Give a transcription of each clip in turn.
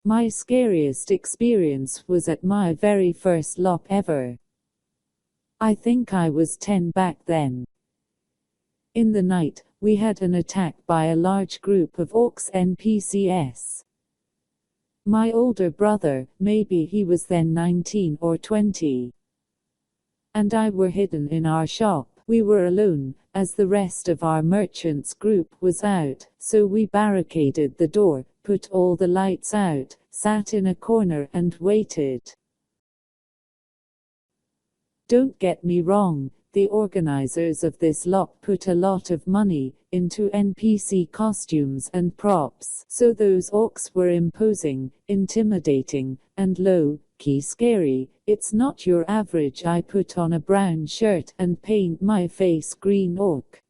My scariest experience was at my very first LARP ever. I think I was 10 back then. In the night, we had an attack by a large group of orcs NPCs. My older brother, maybe he was then 19 or 20, and I were hidden in our shop. We were alone, as the rest of our merchants group was out, so we barricaded the door, put all the lights out, sat in a corner and waited. Don't get me wrong, the organizers of this LARP put a lot of money into NPC costumes and props, so those orcs were imposing, intimidating, and low-key scary. It's not your average I put on a brown shirt and paint my face green orc.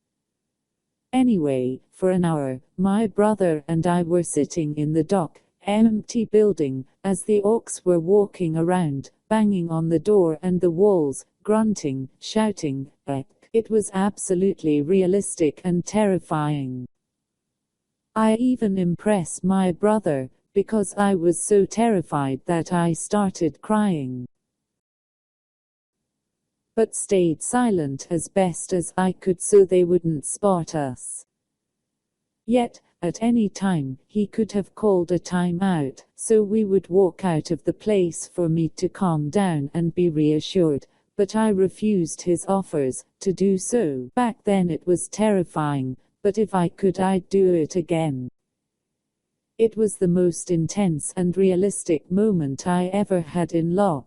Anyway, for an hour, my brother and I were sitting in the dock, empty building, as the orcs were walking around, banging on the door and the walls, grunting, shouting. It was absolutely realistic and terrifying. I even impressed my brother, because I was so terrified that I started crying, but stayed silent as best as I could so they wouldn't spot us. Yet, at any time, he could have called a time-out, so we would walk out of the place for me to calm down and be reassured, but I refused his offers to do so. Back then it was terrifying, but if I could I'd do it again. It was the most intense and realistic moment I ever had in LARP.